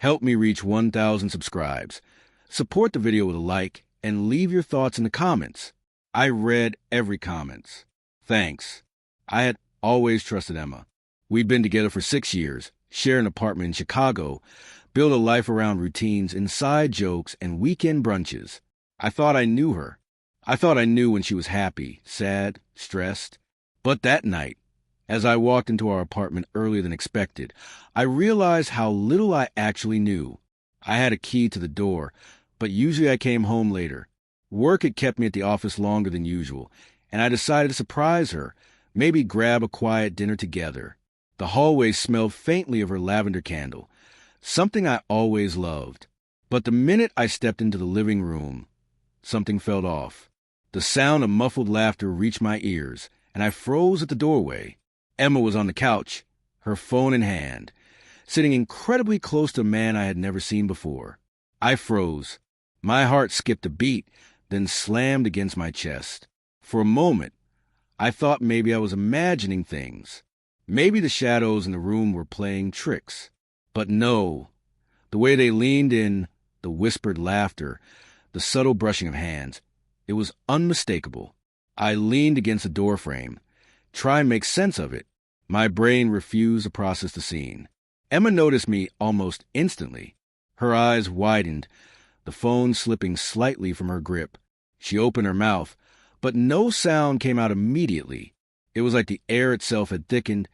Help me reach 1,000 subscribes. Support the video with a like and leave your thoughts in the comments. I read every comment. Thanks. I had always trusted Emma. We'd been together for 6 years, shared an apartment in Chicago, built a life around routines, inside jokes, and weekend brunches. I thought I knew her. I thought I knew when she was happy, sad, stressed. But that night, as I walked into our apartment earlier than expected, I realized how little I actually knew. I had a key to the door, but usually I came home later. Work had kept me at the office longer than usual, and I decided to surprise her, maybe grab a quiet dinner together. The hallway smelled faintly of her lavender candle, something I always loved. But the minute I stepped into the living room, something felt off. The sound of muffled laughter reached my ears, and I froze at the doorway. Emma was on the couch, her phone in hand, sitting incredibly close to a man I had never seen before. I froze. My heart skipped a beat, then slammed against my chest. For a moment, I thought maybe I was imagining things. Maybe the shadows in the room were playing tricks. But no. The way they leaned in, the whispered laughter, the subtle brushing of hands, it was unmistakable. I leaned against the doorframe, trying to make sense of it. My brain refused to process the scene. Emma noticed me almost instantly. Her eyes widened, the phone slipping slightly from her grip. She opened her mouth, but no sound came out immediately. It was like the air itself had thickened,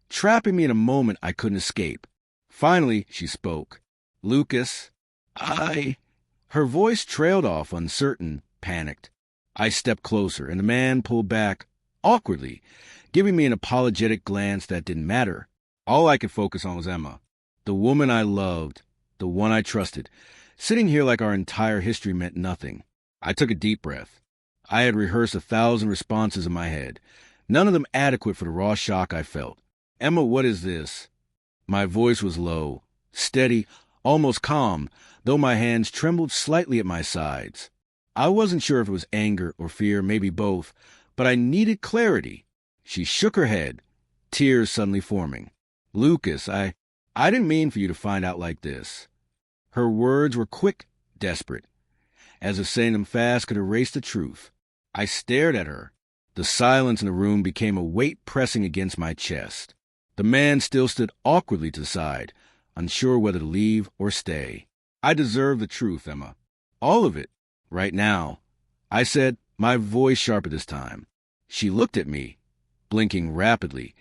trapping me in a moment I couldn't escape. Finally, she spoke. "Lucas, Her voice trailed off, uncertain, panicked. I stepped closer, and the man pulled back, awkwardly, giving me an apologetic glance that didn't matter. All I could focus on was Emma, the woman I loved, the one I trusted, sitting here like our entire history meant nothing. I took a deep breath. I had rehearsed 1,000 responses in my head, none of them adequate for the raw shock I felt. "Emma, what is this?" My voice was low, steady, almost calm, though my hands trembled slightly at my sides. I wasn't sure if it was anger or fear, maybe both, but I needed clarity. She shook her head, tears suddenly forming. "Lucas, I didn't mean for you to find out like this." Her words were quick, desperate, as if saying them fast could erase the truth. I stared at her. The silence in the room became a weight pressing against my chest. The man still stood awkwardly to the side, unsure whether to leave or stay. "I deserve the truth, Emma. All of it. Right now," I said, my voice sharper this time. She looked at me, blinking rapidly,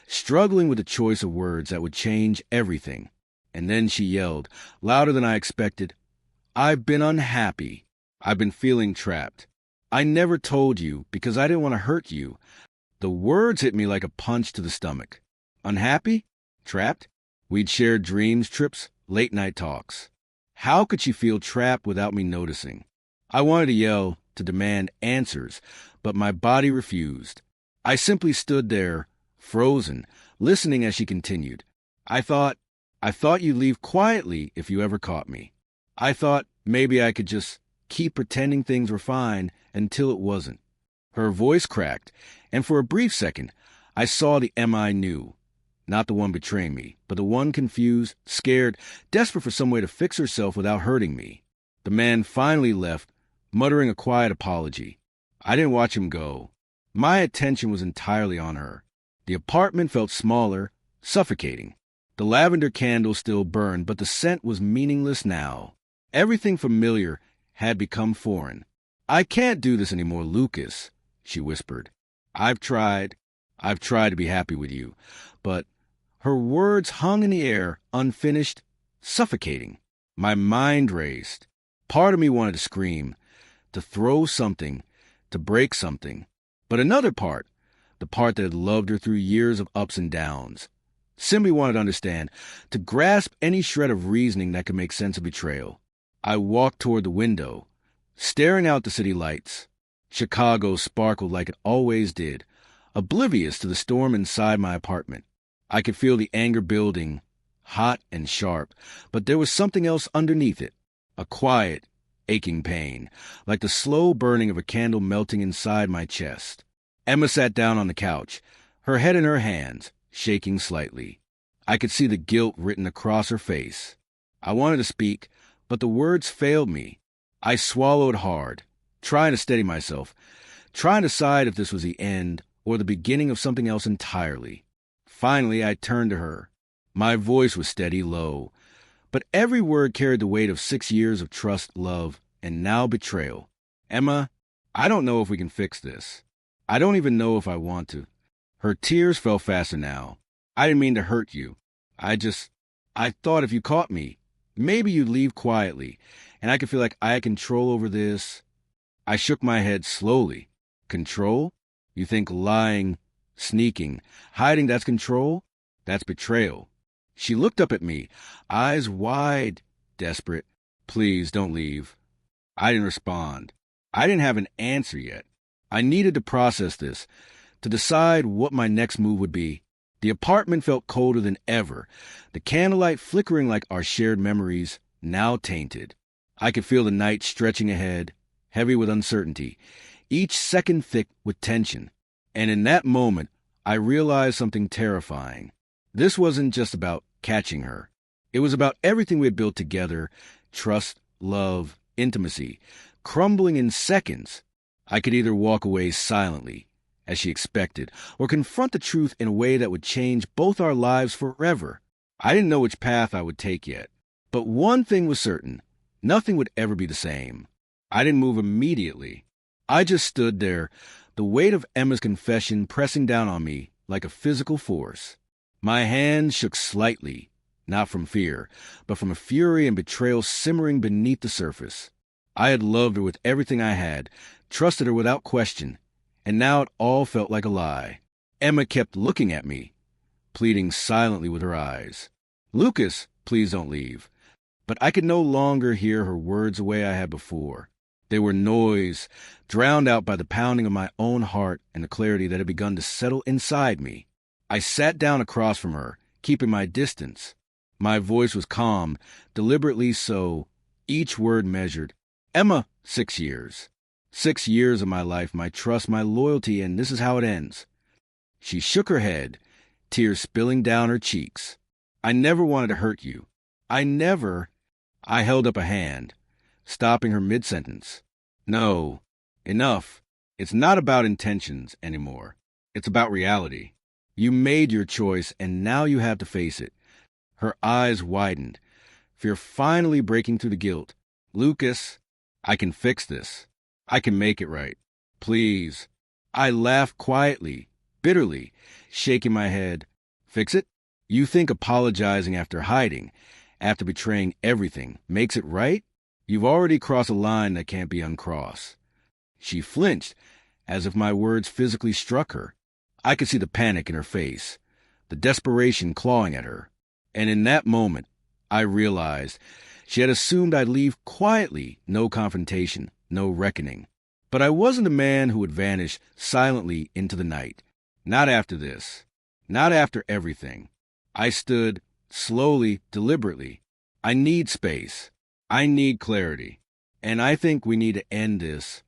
struggling with the choice of words that would change everything. And then she yelled, louder than I expected, "I've been unhappy. I've been feeling trapped. I never told you because I didn't want to hurt you." The words hit me like a punch to the stomach. Unhappy? Trapped? We'd shared dreams, trips, late-night talks. How could she feel trapped without me noticing? I wanted to yell, to demand answers, but my body refused. I simply stood there, frozen, listening as she continued. I thought you'd leave quietly if you ever caught me. I thought maybe I could just keep pretending things were fine until it wasn't." Her voice cracked, and for a brief second, I saw the Emma I knew. Not the one betraying me, but the one confused, scared, desperate for some way to fix herself without hurting me. The man finally left, muttering a quiet apology. I didn't watch him go. My attention was entirely on her. The apartment felt smaller, suffocating. The lavender candle still burned, but the scent was meaningless now. Everything familiar had become foreign. "I can't do this anymore, Lucas," she whispered. I've tried to be happy with you, but..." Her words hung in the air, unfinished, suffocating. My mind raced. Part of me wanted to scream, to throw something, to break something. But another part, the part that had loved her through years of ups and downs, simply wanted to understand, to grasp any shred of reasoning that could make sense of betrayal. I walked toward the window, staring out the city lights. Chicago sparkled like it always did, oblivious to the storm inside my apartment. I could feel the anger building, hot and sharp, but there was something else underneath it, a quiet, aching pain, like the slow burning of a candle melting inside my chest. Emma sat down on the couch, her head in her hands, shaking slightly. I could see the guilt written across her face. I wanted to speak, but the words failed me. I swallowed hard, trying to steady myself, trying to decide if this was the end or the beginning of something else entirely. Finally, I turned to her. My voice was steady, low, but every word carried the weight of 6 years of trust, love, and now betrayal. Emma, I don't know if we can fix this. I don't even know if I want to. Her tears fell faster now. I didn't mean to hurt you. I thought if you caught me, maybe you'd leave quietly, and I could feel like I had control over this. I shook my head slowly. Control? You think lying, sneaking, hiding, that's control? That's betrayal. She looked up at me, eyes wide, desperate. Please, don't leave. I didn't respond. I didn't have an answer yet. I needed to process this, to decide what my next move would be. The apartment felt colder than ever, the candlelight flickering like our shared memories, now tainted. I could feel the night stretching ahead, heavy with uncertainty, each second thick with tension. And in that moment, I realized something terrifying. This wasn't just about catching her. It was about everything we had built together, trust, love, intimacy, crumbling in seconds. I could either walk away silently, as she expected, or confront the truth in a way that would change both our lives forever. I didn't know which path I would take yet, but one thing was certain. Nothing would ever be the same. I didn't move immediately. I just stood there, the weight of Emma's confession pressing down on me like a physical force. My hands shook slightly, not from fear, but from a fury and betrayal simmering beneath the surface. I had loved her with everything I had, trusted her without question, and now it all felt like a lie. Emma kept looking at me, pleading silently with her eyes. Lucas, please don't leave. But I could no longer hear her words the way I had before. They were noise, drowned out by the pounding of my own heart and the clarity that had begun to settle inside me. I sat down across from her, keeping my distance. My voice was calm, deliberately so, each word measured. Emma, 6 years. 6 years of my life, my trust, my loyalty, and this is how it ends. She shook her head, tears spilling down her cheeks. I never wanted to hurt you. I held up a hand, stopping her mid-sentence. No, enough. It's not about intentions anymore. It's about reality. You made your choice, and now you have to face it. Her eyes widened, fear finally breaking through the guilt. Lucas, I can fix this. I can make it right. Please. I laughed quietly, bitterly, shaking my head. Fix it? You think apologizing after hiding, after betraying everything, makes it right? You've already crossed a line that can't be uncrossed. She flinched, as if my words physically struck her. I could see the panic in her face, the desperation clawing at her. And in that moment, I realized she had assumed I'd leave quietly, no confrontation, no reckoning. But I wasn't a man who would vanish silently into the night. Not after this. Not after everything. I stood, slowly, deliberately. I need space. I need clarity. And I think we need to end this.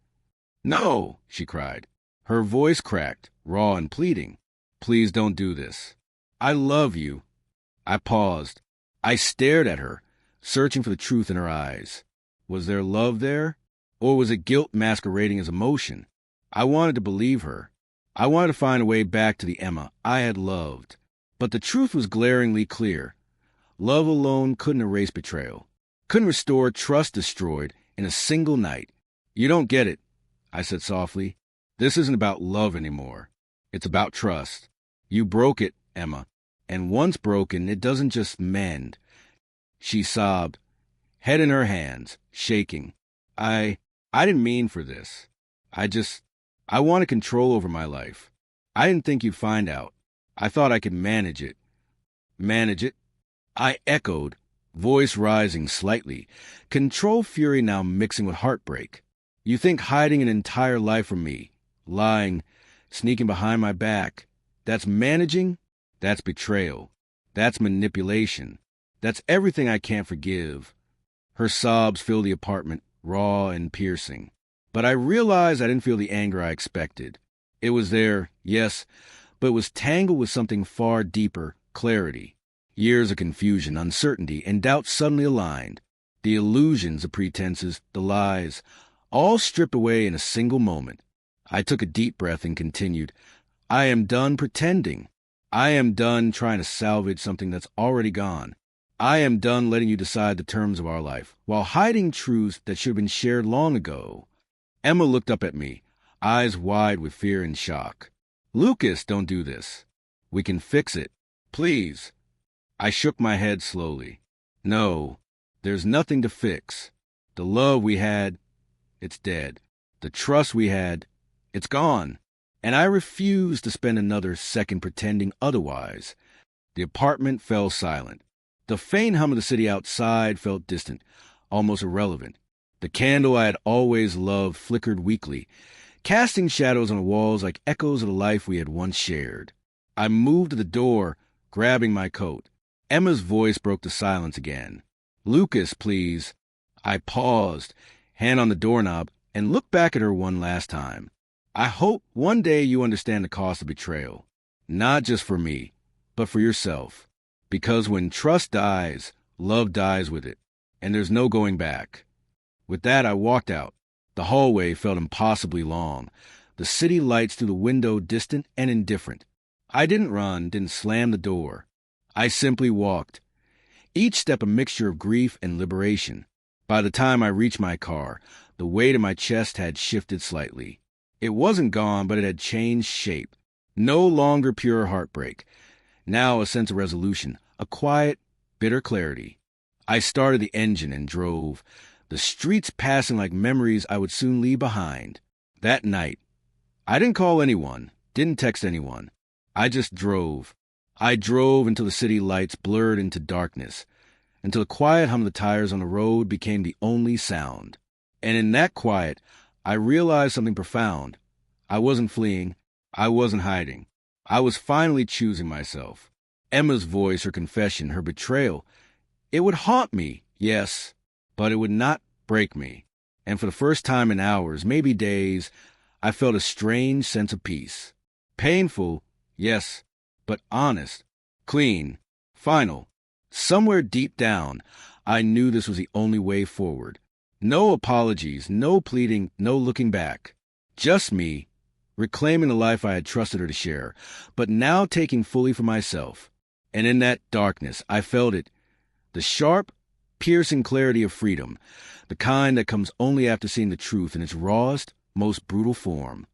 No, she cried. Her voice cracked, raw and pleading. Please don't do this. I love you. I paused. I stared at her, searching for the truth in her eyes. Was there love there? Or was it guilt masquerading as emotion? I wanted to believe her. I wanted to find a way back to the Emma I had loved. But the truth was glaringly clear. Love alone couldn't erase betrayal, couldn't restore trust destroyed in a single night. You don't get it, I said softly. This isn't about love anymore. It's about trust. You broke it, Emma. And once broken, it doesn't just mend. She sobbed, head in her hands, shaking. I didn't mean for this. I wanted control over my life. I didn't think you'd find out. I thought I could manage it. Manage it? I echoed, voice rising slightly, control fury now mixing with heartbreak. You think hiding an entire life from me, lying, sneaking behind my back, that's managing? That's betrayal. That's manipulation. That's everything I can't forgive. Her sobs filled the apartment, raw and piercing. But I realized I didn't feel the anger I expected. It was there, yes, but it was tangled with something far deeper, clarity. Years of confusion, uncertainty, and doubt suddenly aligned. The illusions, the pretenses, the lies, all stripped away in a single moment. I took a deep breath and continued, I am done pretending. I am done trying to salvage something that's already gone. I am done letting you decide the terms of our life, while hiding truths that should have been shared long ago. Emma looked up at me, eyes wide with fear and shock. Lucas, don't do this. We can fix it. Please. I shook my head slowly. No, there's nothing to fix. The love we had, it's dead. The trust we had, it's gone. And I refuse to spend another second pretending otherwise. The apartment fell silent. The faint hum of the city outside felt distant, almost irrelevant. The candle I had always loved flickered weakly, casting shadows on the walls like echoes of the life we had once shared. I moved to the door, grabbing my coat. Emma's voice broke the silence again. Lucas, please. I paused, hand on the doorknob, and looked back at her one last time. I hope one day you understand the cost of betrayal. Not just for me, but for yourself. Because when trust dies, love dies with it, and there's no going back. With that, I walked out. The hallway felt impossibly long, the city lights through the window distant and indifferent. I didn't run, didn't slam the door. I simply walked, each step a mixture of grief and liberation. By the time I reached my car, the weight of my chest had shifted slightly. It wasn't gone, but it had changed shape. No longer pure heartbreak. Now a sense of resolution, a quiet, bitter clarity. I started the engine and drove, the streets passing like memories I would soon leave behind. That night, I didn't call anyone, didn't text anyone. I just drove. I drove until the city lights blurred into darkness, until the quiet hum of the tires on the road became the only sound. And in that quiet, I realized something profound. I wasn't fleeing. I wasn't hiding. I was finally choosing myself. Emma's voice, her confession, her betrayal, it would haunt me, yes, but it would not break me. And for the first time in hours, maybe days, I felt a strange sense of peace. Painful, yes, but honest, clean, final. Somewhere deep down, I knew this was the only way forward. No apologies, no pleading, no looking back. Just me, reclaiming the life I had trusted her to share, but now taking fully for myself. And in that darkness, I felt it, the sharp, piercing clarity of freedom, the kind that comes only after seeing the truth in its rawest, most brutal form.